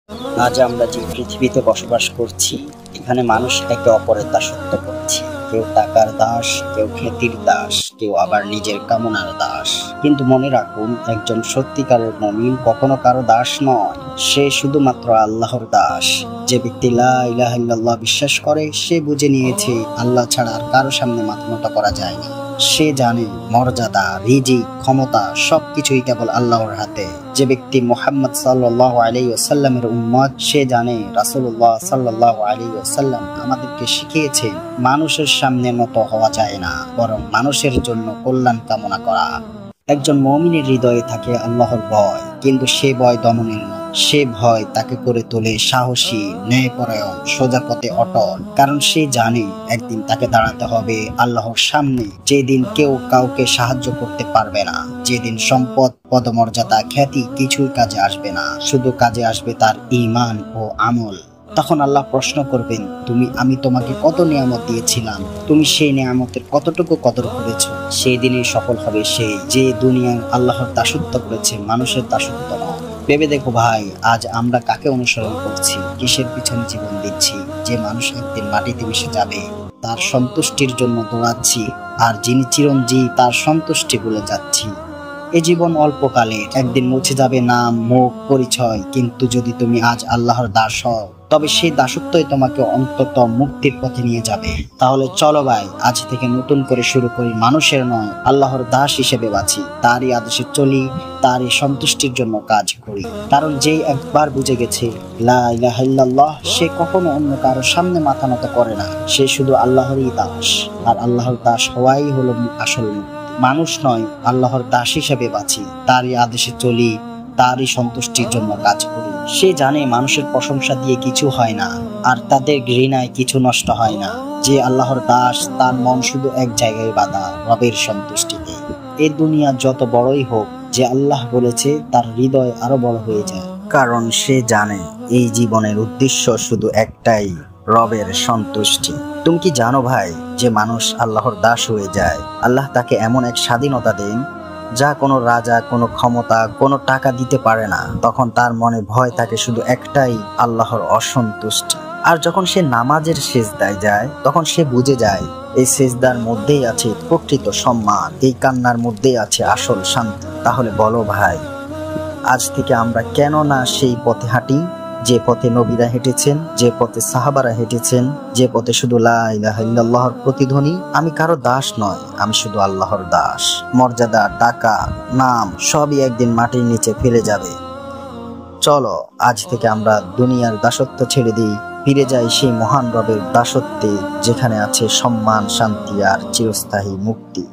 আজ আমরা যে পৃথিবীতে বসবাস করছি, এখানে মানুষ একে অপরের দাসত্ব করছে। কেউ টাকার দাস, কেউ খ্যাতির দাস, কেউ আবার নিজের কামনার দাস। কিন্তু মনে রাখুন, একজন সত্যিকারের মুমিন কখনো কারো দাস নয়, সে শুধুমাত্র আল্লাহর দাস। যে ব্যক্তি লা ইলাহা ইল্লাল্লাহ বিশ্বাস করে, সে বুঝে নিয়েছে আল্লাহ ছাড়া আর কারো সামনে মাথা নত করা যায় না। সে জানে মর্যাদা, রিজিক, ক্ষমতা সবকিছুই কেবল আল্লাহর হাতে। যে ব্যক্তি মুহাম্মদ সাল্লাল্লাহু আলাইহি ওয়াসাল্লামের উম্মত, সে জানে রাসূলুল্লাহ সাল্লাল্লাহু আলাইহি ওয়াসাল্লাম আমাদেরকে শিখিয়েছেন মানুষের সামনে নত হওয়া যায় না, বরং মানুষের জন্য কল্যাণ কামনা করা। একজন মুমিনের হৃদয়ে থাকে আল্লাহর ভয়, কিন্তু সে ভয় দমনের নয়। সে ভয় তাকে করে তোলে সাহসী, ন্যায়পরায়ণ, সোজা পথে অটল। কারণ সে জানে একদিন তাকে দাঁড়াতে হবে আল্লাহর সামনে, যেদিন কেউ কাউকে সাহায্য করতে পারবে না, যেদিন সম্পদ, পদমর্যাদা, খ্যাতি কিছুই কাজে আসবে না, শুধু কাজে আসবে তার ঈমান ও আমল। তখন আল্লাহ প্রশ্ন করবেন, আমি তোমাকে কত নিয়ামত দিয়েছিলাম, তুমি সেই নিয়ামতের কতটুকু কদর করেছো? সেই দিনে সফল হবে সে যে দুনিয়ায় আল্লাহর দাসত্ব করেছে, মানুষের দাসত্ব নয়। ভেবে দেখো ভাই, আজ আমরা কাকে অনুসরণ করছি, কিসের পিছনে জীবন দিচ্ছি? যে মানুষ একদিন মাটিতে মিশে যাবে, তার সন্তুষ্টির জন্য দৌড়াচ্ছি, আর যিনি চিরঞ্জীব তার সন্তুষ্টি ভুলে যাচ্ছি। এ জীবন অল্পকালের, একদিন মুছে যাবে নাম, মুখ, পরিচয়। কিন্তু যদি তুমি আজ আল্লাহর দাস হও, তবে সেই দাসত্বই তোমাকে অন্তত মুক্তির পথে নিয়ে যাবে। তাহলে চলো ভাই, আজ থেকে নতুন করে শুরু করি, মানুষের নয় আল্লাহর দাস হিসেবে বাঁচি, তারই আদেশে চলি, তারই সন্তুষ্টির জন্য কাজ করি। কারণ যেই একবার বুঝে গেছে লা ইলাহা ইল্লাল্লাহ, সে কখনো অন্য কারো সামনে মাথা নত করে না। সে শুধু আল্লাহরই দাস, আর আল্লাহর দাস হওয়াই হলো আসল মুক্তি। মানুষ নয়, আল্লাহর দাস হিসেবে বাঁচি, তারই আদেশে চলি, তারই সন্তুষ্টির জন্য কাজ করি। সে জানে মানুষের প্রশংসা দিয়ে কিছু হয় না, আর তাদের ঘৃণায় কিছু নষ্ট হয় না। যে আল্লাহর দাস, তার মন শুধু এক জায়গায় বাঁধা, রবের সন্তুষ্টিতে। এই দুনিয়া যত বড়ই হোক, যে আল্লাহ বলেছে তার হৃদয় আরো বড় হয়ে যায়। কারণ সে জানে এই জীবনের উদ্দেশ্য শুধু একটাই, রবের সন্তুষ্টি। তুমি কি জানো ভাই, যে মানুষ আল্লাহর দাস হয়ে যায়, আল্লাহ তাকে এমন এক স্বাধীনতা দেন যা কোনো রাজা, কোনো ক্ষমতা, কোনো টাকা দিতে পারে না। তখন তার মনে ভয় থাকে শুধু একটাই, আল্লাহর অসন্তুষ্টি। আর যখন সে নামাজের সিজদায় যায়, তখন সে বুঝে যায় এই সিজদার মধ্যেই আছে প্রকৃত সম্মান, এই কান্নার মধ্যেই আছে আসল শান্তি। তাহলে বলো ভাই, আজ থেকে আমরা কেন না সেই পথে হাঁটি, যে পথে নবীরা হেঁটেছেন, যে পথে সাহাবারা হেঁটেছেন, যে পথে শুধু লা ইলাহা ইল্লাল্লাহর প্রতিধ্বনি। আমি কারো দাস নয়, আমি শুধু আল্লাহর দাস। মর্যাদা, টাকা, নাম সবই একদিন মাটির নিচে ফেলে যাবে। চলো আজ থেকে আমরা দুনিয়ার দাসত্ব ছেড়ে দিই, ফিরে যাই সেই মহান রবের দাসত্বে, যেখানে আছে সম্মান, শান্তি আর চিরস্থায়ী মুক্তি।